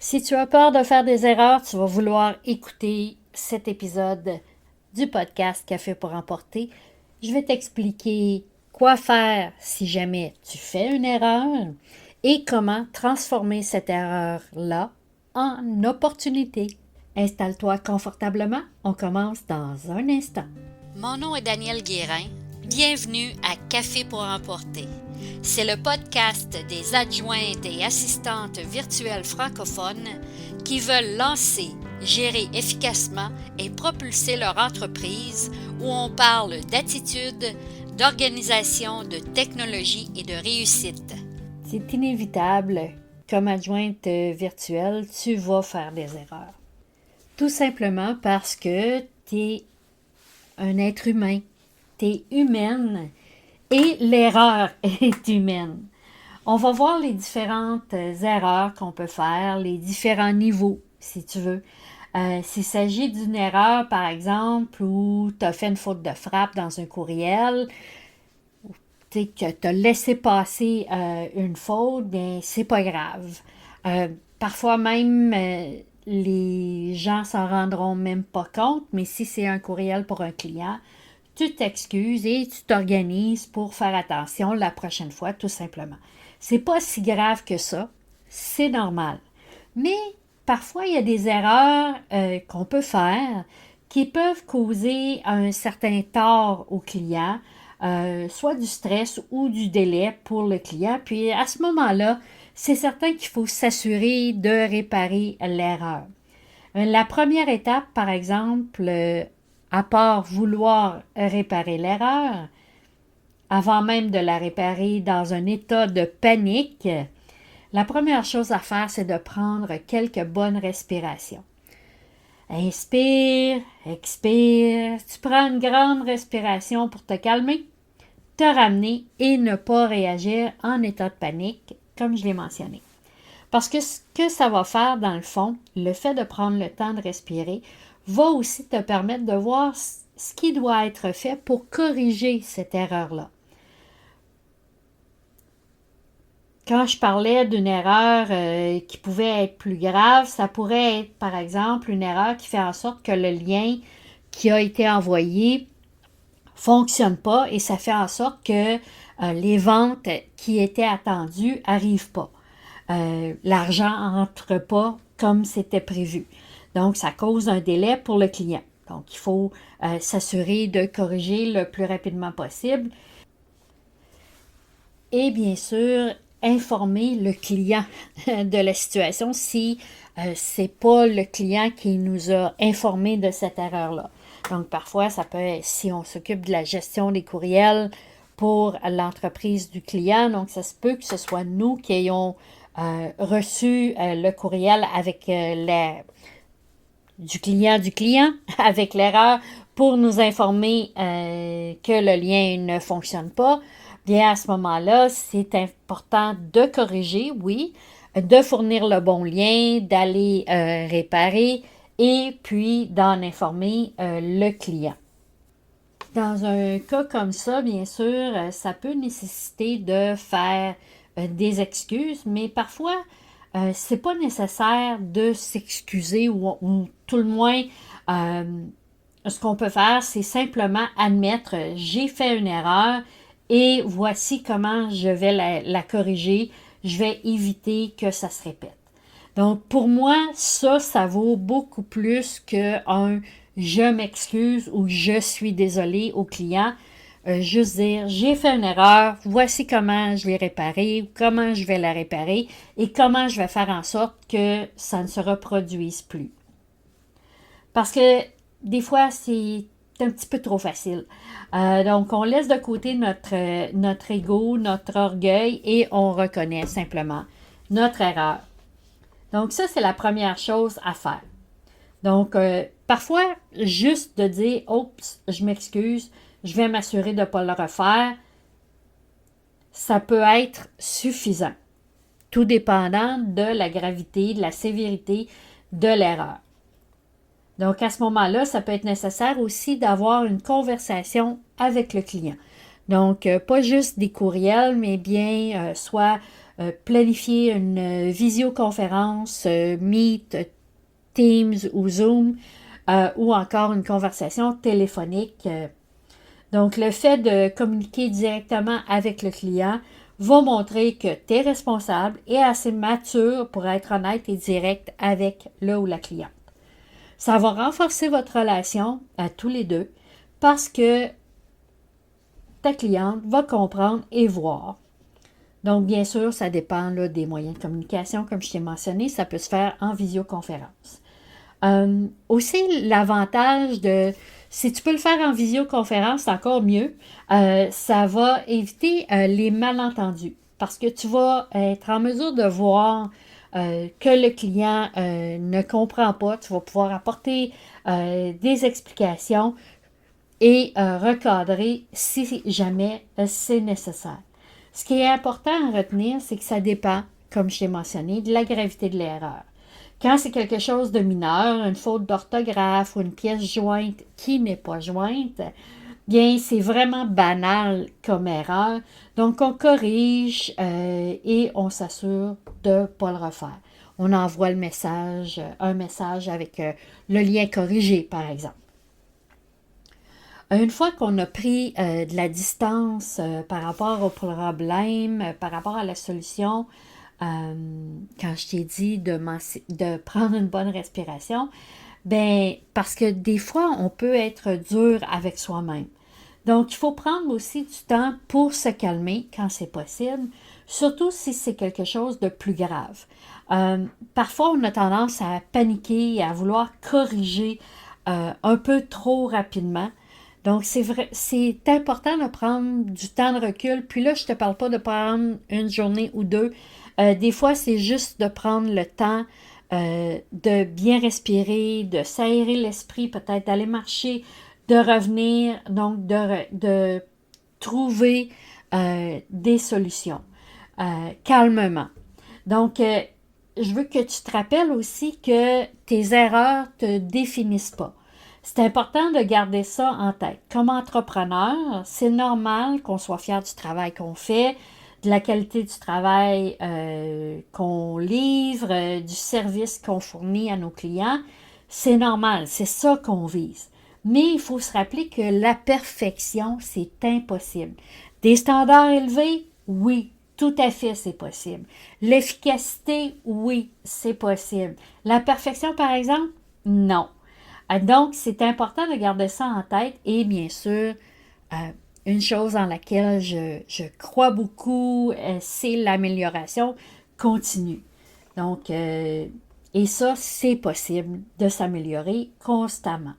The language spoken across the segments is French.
Si tu as peur de faire des erreurs, tu vas vouloir écouter cet épisode du podcast Café pour emporter. Je vais t'expliquer quoi faire si jamais tu fais une erreur et comment transformer cette erreur-là en opportunité. Installe-toi confortablement, on commence dans un instant. Mon nom est Danielle Guérin. Bienvenue à Café pour emporter. C'est le podcast des adjointes et assistantes virtuelles francophones qui veulent lancer, gérer efficacement et propulser leur entreprise où on parle d'attitude, d'organisation, de technologie et de réussite. C'est inévitable, comme adjointe virtuelle, tu vas faire des erreurs. Tout simplement parce que tu es un être humain, tu es humaine et l'erreur est humaine. On va voir les différentes erreurs qu'on peut faire, les différents niveaux, si tu veux. S'il s'agit d'une erreur, par exemple, où tu as fait une faute de frappe dans un courriel, que tu as laissé passer une faute, bien, c'est pas grave. Parfois même, les gens s'en rendront même pas compte, mais si c'est un courriel pour un client, tu t'excuses et tu t'organises pour faire attention la prochaine fois, tout simplement. C'est pas si grave que ça, c'est normal. Mais parfois, il y a des erreurs qu'on peut faire qui peuvent causer un certain tort au client, soit du stress ou du délai pour le client. Puis à ce moment-là, c'est certain qu'il faut s'assurer de réparer l'erreur. La première étape, par exemple, à part vouloir réparer l'erreur, avant même de la réparer dans un état de panique, la première chose à faire, c'est de prendre quelques bonnes respirations. Inspire, expire, tu prends une grande respiration pour te calmer, te ramener et ne pas réagir en état de panique, comme je l'ai mentionné. Parce que ce que ça va faire, dans le fond, le fait de prendre le temps de respirer, va aussi te permettre de voir ce qui doit être fait pour corriger cette erreur-là. Quand je parlais d'une erreur qui pouvait être plus grave, ça pourrait être, par exemple, une erreur qui fait en sorte que le lien qui a été envoyé fonctionne pas et ça fait en sorte que les ventes qui étaient attendues n'arrivent pas. L'argent n'entre pas comme c'était prévu. Donc, ça cause un délai pour le client. Donc, il faut s'assurer de corriger le plus rapidement possible. Et bien sûr, informer le client de la situation si c'est pas le client qui nous a informé de cette erreur-là. Donc, parfois, ça peut être si on s'occupe de la gestion des courriels pour l'entreprise du client. Donc, ça se peut que ce soit nous qui ayons reçu le courriel avec du client avec l'erreur pour nous informer que le lien ne fonctionne pas. Bien, à ce moment-là, c'est important de corriger, oui, de fournir le bon lien, d'aller réparer et puis d'en informer le client. Dans un cas comme ça, bien sûr, ça peut nécessiter de faire des excuses, mais parfois, c'est pas nécessaire de s'excuser ou tout le moins, ce qu'on peut faire, c'est simplement admettre j'ai fait une erreur et voici comment je vais la corriger. Je vais éviter que ça se répète. Donc, pour moi, ça vaut beaucoup plus qu'un je m'excuse ou je suis désolé au client. Juste dire, j'ai fait une erreur, voici comment je l'ai réparée, comment je vais la réparer et comment je vais faire en sorte que ça ne se reproduise plus. Parce que des fois, c'est un petit peu trop facile. Donc, on laisse de côté notre ego, notre orgueil et on reconnaît simplement notre erreur. Donc, ça, c'est la première chose à faire. Donc, parfois, juste de dire « Oups, je m'excuse, je vais m'assurer de ne pas le refaire », ça peut être suffisant, tout dépendant de la gravité, de la sévérité de l'erreur. Donc, à ce moment-là, ça peut être nécessaire aussi d'avoir une conversation avec le client. Donc, pas juste des courriels, mais bien soit planifier une visioconférence, Meet, Teams ou Zoom, ou encore une conversation téléphonique. Donc, le fait de communiquer directement avec le client va montrer que tu es responsable et assez mature pour être honnête et direct avec le ou la cliente. Ça va renforcer votre relation à tous les deux parce que ta cliente va comprendre et voir. Donc, bien sûr, ça dépend là, des moyens de communication. Comme je t'ai mentionné, ça peut se faire en visioconférence. Aussi, l'avantage de, si tu peux le faire en visioconférence, c'est encore mieux. Ça va éviter les malentendus parce que tu vas être en mesure de voir que le client ne comprend pas. Tu vas pouvoir apporter des explications et recadrer si jamais c'est nécessaire. Ce qui est important à retenir, c'est que ça dépend, comme je t'ai mentionné, de la gravité de l'erreur. Quand c'est quelque chose de mineur, une faute d'orthographe ou une pièce jointe qui n'est pas jointe, bien, c'est vraiment banal comme erreur. Donc, on corrige et on s'assure de ne pas le refaire. On envoie un message avec le lien corrigé, par exemple. Une fois qu'on a pris de la distance par rapport au problème, par rapport à la solution, quand je t'ai dit de prendre une bonne respiration, ben parce que des fois, on peut être dur avec soi-même. Donc, il faut prendre aussi du temps pour se calmer quand c'est possible, surtout si c'est quelque chose de plus grave. Parfois, on a tendance à paniquer et à vouloir corriger un peu trop rapidement. Donc, c'est important de prendre du temps de recul. Puis là, je ne te parle pas de prendre une journée ou deux. Des fois, c'est juste de prendre le temps de bien respirer, de s'aérer l'esprit, peut-être d'aller marcher, de revenir, donc de trouver des solutions calmement. Donc, je veux que tu te rappelles aussi que tes erreurs ne te définissent pas. C'est important de garder ça en tête. Comme entrepreneur, c'est normal qu'on soit fier du travail qu'on fait, de la qualité du travail qu'on livre, du service qu'on fournit à nos clients. C'est normal, c'est ça qu'on vise. Mais il faut se rappeler que la perfection, c'est impossible. Des standards élevés, oui, tout à fait, c'est possible. L'efficacité, oui, c'est possible. La perfection, par exemple, non. Donc, c'est important de garder ça en tête et bien sûr, une chose en laquelle je crois beaucoup, c'est l'amélioration continue. Donc, et ça, c'est possible de s'améliorer constamment.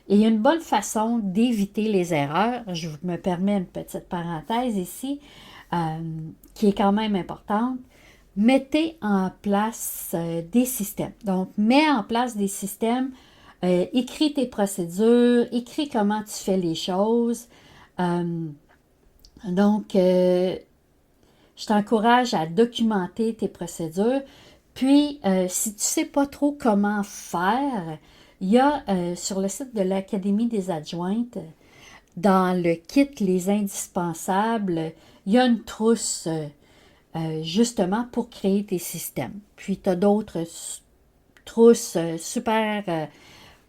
Et une bonne façon d'éviter les erreurs, je me permets une petite parenthèse ici, qui est quand même importante, mettez en place des systèmes. Donc, mets en place des systèmes, écris tes procédures, écris comment tu fais les choses. Donc, je t'encourage à documenter tes procédures. Puis, si tu ne sais pas trop comment faire, il y a sur le site de l'Académie des adjointes, dans le kit Les Indispensables, il y a une trousse justement pour créer tes systèmes. Puis, tu as d'autres trousses super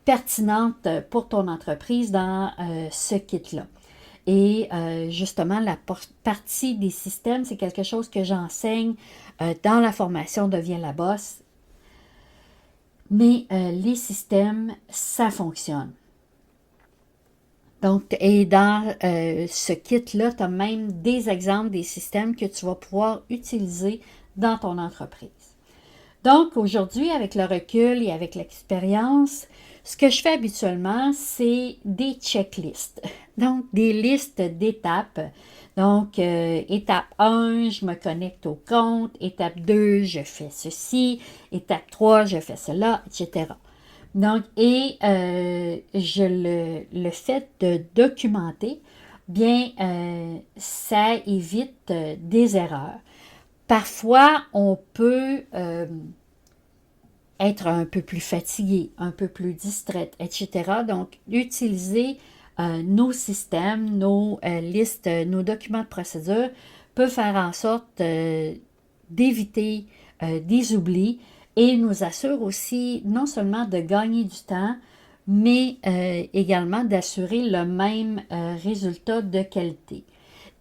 pertinentes pour ton entreprise dans ce kit-là. Et justement, la partie des systèmes, c'est quelque chose que j'enseigne dans la formation Deviens la boss. Mais les systèmes, ça fonctionne. Donc, et dans ce kit-là, tu as même des exemples des systèmes que tu vas pouvoir utiliser dans ton entreprise. Donc, aujourd'hui, avec le recul et avec l'expérience, ce que je fais habituellement, c'est des checklists. Donc, des listes d'étapes. Donc, étape 1, je me connecte au compte. Étape 2, je fais ceci. Étape 3, je fais cela, etc. Donc, et le fait de documenter, bien, ça évite des erreurs. Parfois, on peut être un peu plus fatigué, un peu plus distraite, etc. Donc, utiliser nos systèmes, nos listes, nos documents de procédure peut faire en sorte d'éviter des oublis et nous assure aussi non seulement de gagner du temps, mais également d'assurer le même résultat de qualité.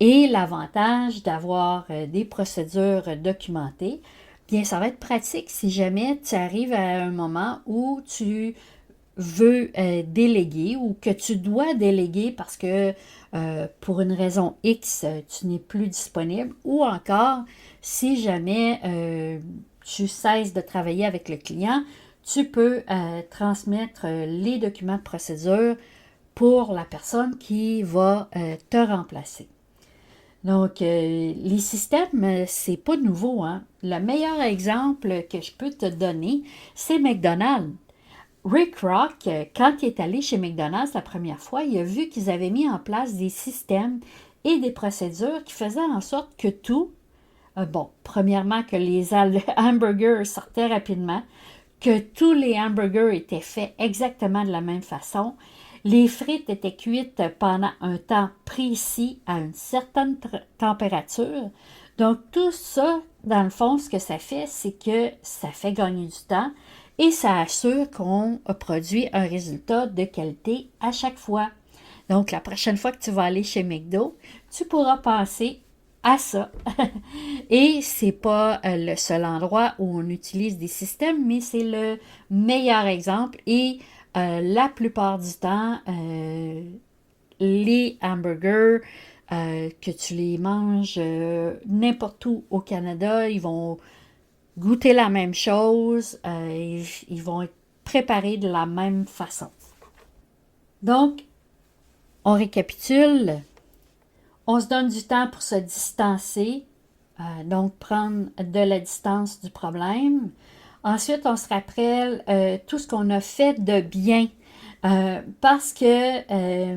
Et l'avantage d'avoir des procédures documentées, bien, ça va être pratique si jamais tu arrives à un moment où tu veux déléguer ou que tu dois déléguer parce que pour une raison X, tu n'es plus disponible ou encore si jamais tu cesses de travailler avec le client, tu peux transmettre les documents de procédure pour la personne qui va te remplacer. Donc, les systèmes, c'est pas nouveau, hein. Le meilleur exemple que je peux te donner, c'est McDonald's. Rick Rock, quand il est allé chez McDonald's la première fois, il a vu qu'ils avaient mis en place des systèmes et des procédures qui faisaient en sorte que tout, premièrement, que les hamburgers sortaient rapidement, que tous les hamburgers étaient faits exactement de la même façon, les frites étaient cuites pendant un temps précis à une certaine température. Donc, tout ça, dans le fond, ce que ça fait, c'est que ça fait gagner du temps et ça assure qu'on a produit un résultat de qualité à chaque fois. Donc, la prochaine fois que tu vas aller chez McDo, tu pourras penser à ça. Et c'est pas le seul endroit où on utilise des systèmes, mais c'est le meilleur exemple. Et la plupart du temps, les hamburgers, que tu les manges n'importe où au Canada, ils vont goûter la même chose, ils vont être préparés de la même façon. Donc, on récapitule. On se donne du temps pour se distancer, donc prendre de la distance du problème. Ensuite, on se rappelle tout ce qu'on a fait de bien, parce que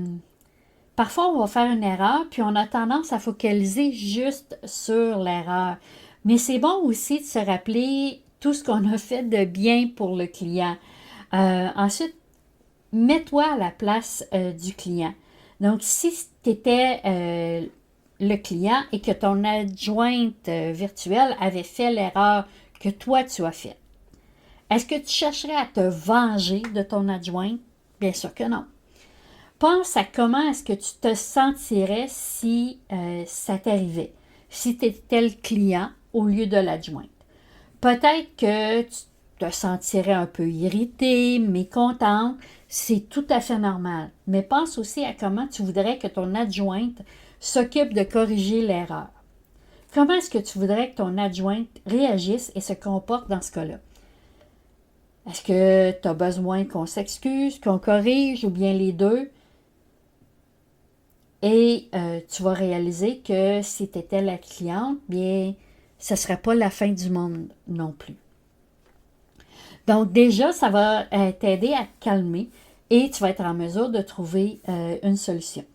parfois, on va faire une erreur, puis on a tendance à focaliser juste sur l'erreur. Mais c'est bon aussi de se rappeler tout ce qu'on a fait de bien pour le client. Ensuite, mets-toi à la place du client. Donc, si tu étais le client et que ton adjointe virtuelle avait fait l'erreur que toi, tu as faite, est-ce que tu chercherais à te venger de ton adjointe? Bien sûr que non. Pense à comment est-ce que tu te sentirais si ça t'arrivait, si tu étais le client au lieu de l'adjointe. Peut-être que tu te sentirais un peu irrité, mécontent, c'est tout à fait normal. Mais pense aussi à comment tu voudrais que ton adjointe s'occupe de corriger l'erreur. Comment est-ce que tu voudrais que ton adjointe réagisse et se comporte dans ce cas-là? Est-ce que tu as besoin qu'on s'excuse, qu'on corrige ou bien les deux? Et tu vas réaliser que si tu étais la cliente, bien, ce ne serait pas la fin du monde non plus. Donc déjà, ça va t'aider à te calmer et tu vas être en mesure de trouver une solution.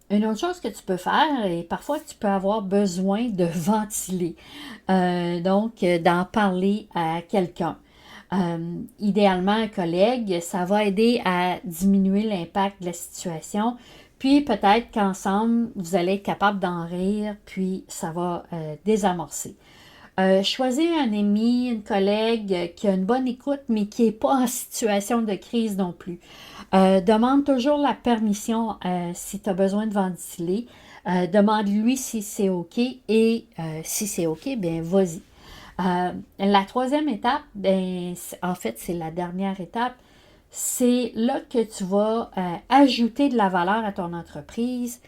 Une autre chose que tu peux faire, et parfois tu peux avoir besoin de ventiler, donc d'en parler à quelqu'un. Idéalement, un collègue, ça va aider à diminuer l'impact de la situation. Puis peut-être qu'ensemble, vous allez être capable d'en rire, puis ça va désamorcer. Choisis un ami, une collègue qui a une bonne écoute, mais qui n'est pas en situation de crise non plus. Demande toujours la permission si tu as besoin de ventiler. Demande-lui si c'est OK et si c'est OK, bien vas-y. La troisième étape, ben, en fait, c'est la dernière étape. C'est là que tu vas ajouter de la valeur à ton entreprise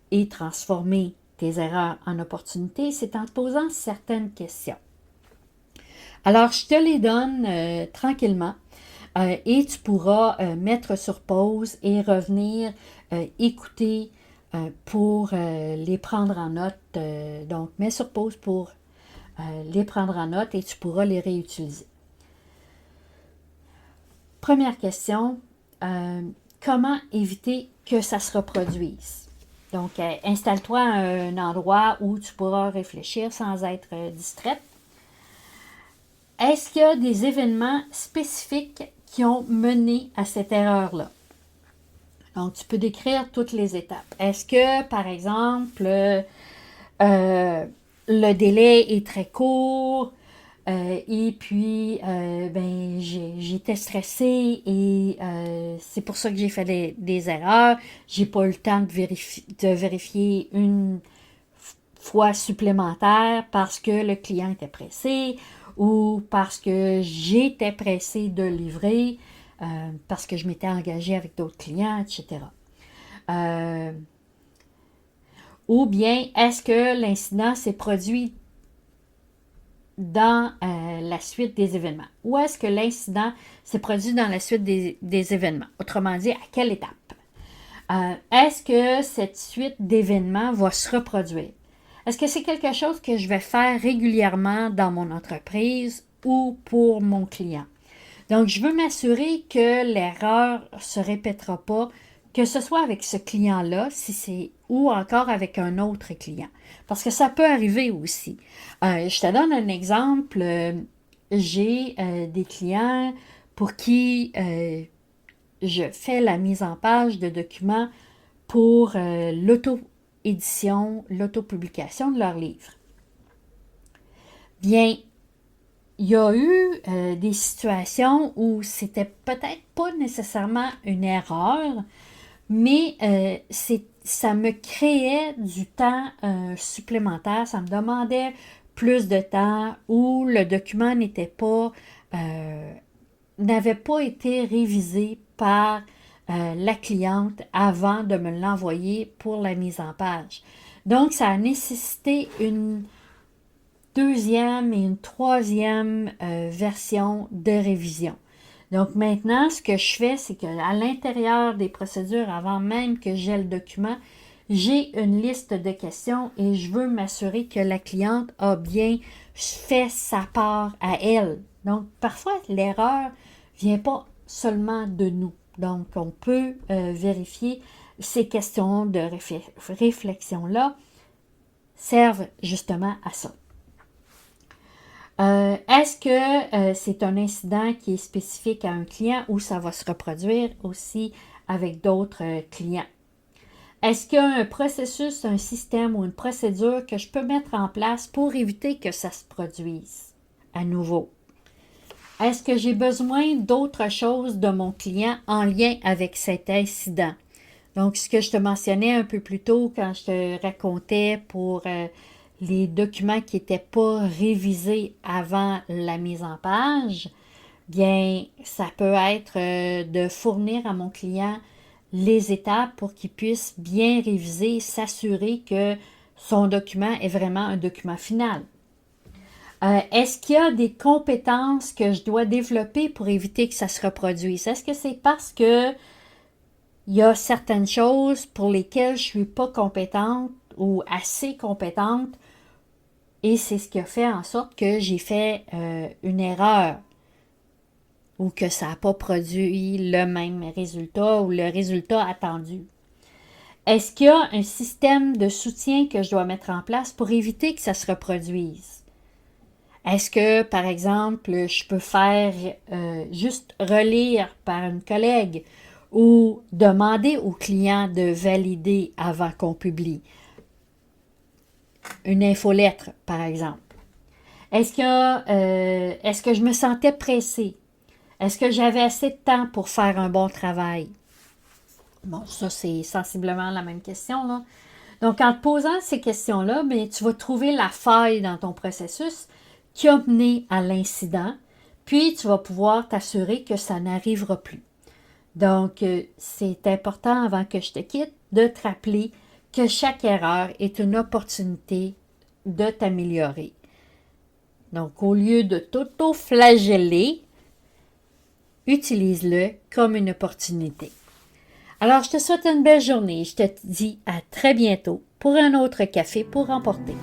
et transformer tes erreurs en opportunités. C'est en te posant certaines questions. Alors, je te les donne tranquillement et tu pourras mettre sur pause et revenir écouter pour les prendre en note. Donc, mets sur pause pour les prendre en note et tu pourras les réutiliser. Première question, comment éviter que ça se reproduise? Donc, installe-toi à un endroit où tu pourras réfléchir sans être distraite. Est-ce qu'il y a des événements spécifiques qui ont mené à cette erreur-là? Donc, tu peux décrire toutes les étapes. Est-ce que, par exemple, Le délai est très court. Et puis, j'étais stressée et c'est pour ça que j'ai fait des erreurs. J'ai pas eu le temps de vérifier une fois supplémentaire parce que le client était pressé ou parce que j'étais pressée de livrer, parce que je m'étais engagée avec d'autres clients, etc. Ou bien, est-ce que l'incident s'est produit dans la suite des événements? Ou est-ce que l'incident s'est produit dans la suite des événements? Autrement dit, à quelle étape? Est-ce que cette suite d'événements va se reproduire? Est-ce que c'est quelque chose que je vais faire régulièrement dans mon entreprise ou pour mon client? Donc, je veux m'assurer que l'erreur ne se répétera pas, que ce soit avec ce client-là, si c'est ou encore avec un autre client. Parce que ça peut arriver aussi. Je te donne un exemple. J'ai des clients pour qui je fais la mise en page de documents pour l'auto-édition, l'auto-publication de leurs livres. Bien, il y a eu des situations où c'était peut-être pas nécessairement une erreur, mais ça me créait du temps supplémentaire, ça me demandait plus de temps où le document n'avait pas été révisé par la cliente avant de me l'envoyer pour la mise en page. Donc, ça a nécessité une deuxième et une troisième version de révision. Donc maintenant, ce que je fais, c'est qu'à l'intérieur des procédures, avant même que j'ai le document, j'ai une liste de questions et je veux m'assurer que la cliente a bien fait sa part à elle. Donc parfois, l'erreur ne vient pas seulement de nous. Donc on peut vérifier ces questions de réflexion-là servent justement à ça. Est-ce que c'est un incident qui est spécifique à un client ou ça va se reproduire aussi avec d'autres clients? Est-ce qu'il y a un processus, un système ou une procédure que je peux mettre en place pour éviter que ça se produise à nouveau? Est-ce que j'ai besoin d'autre chose de mon client en lien avec cet incident? Donc, ce que je te mentionnais un peu plus tôt quand je te racontais pour les documents qui n'étaient pas révisés avant la mise en page, bien, ça peut être de fournir à mon client les étapes pour qu'il puisse bien réviser, s'assurer que son document est vraiment un document final. Est-ce qu'il y a des compétences que je dois développer pour éviter que ça se reproduise? Est-ce que c'est parce que il y a certaines choses pour lesquelles je ne suis pas compétente ou assez compétente et c'est ce qui a fait en sorte que j'ai fait une erreur ou que ça n'a pas produit le même résultat ou le résultat attendu. Est-ce qu'il y a un système de soutien que je dois mettre en place pour éviter que ça se reproduise? Est-ce que, par exemple, je peux faire juste relire par une collègue ou demander au client de valider avant qu'on publie? Une infolettre, par exemple. Est-ce que je me sentais pressée? Est-ce que j'avais assez de temps pour faire un bon travail? Bon, ça, c'est sensiblement la même question, là. Donc, en te posant ces questions-là, bien, tu vas trouver la faille dans ton processus qui a mené à l'incident, puis tu vas pouvoir t'assurer que ça n'arrivera plus. Donc, c'est important, avant que je te quitte, de te rappeler que chaque erreur est une opportunité de t'améliorer. Donc, au lieu de t'auto-flageller, utilise-le comme une opportunité. Alors, je te souhaite une belle journée. Je te dis à très bientôt pour un autre café pour emporter.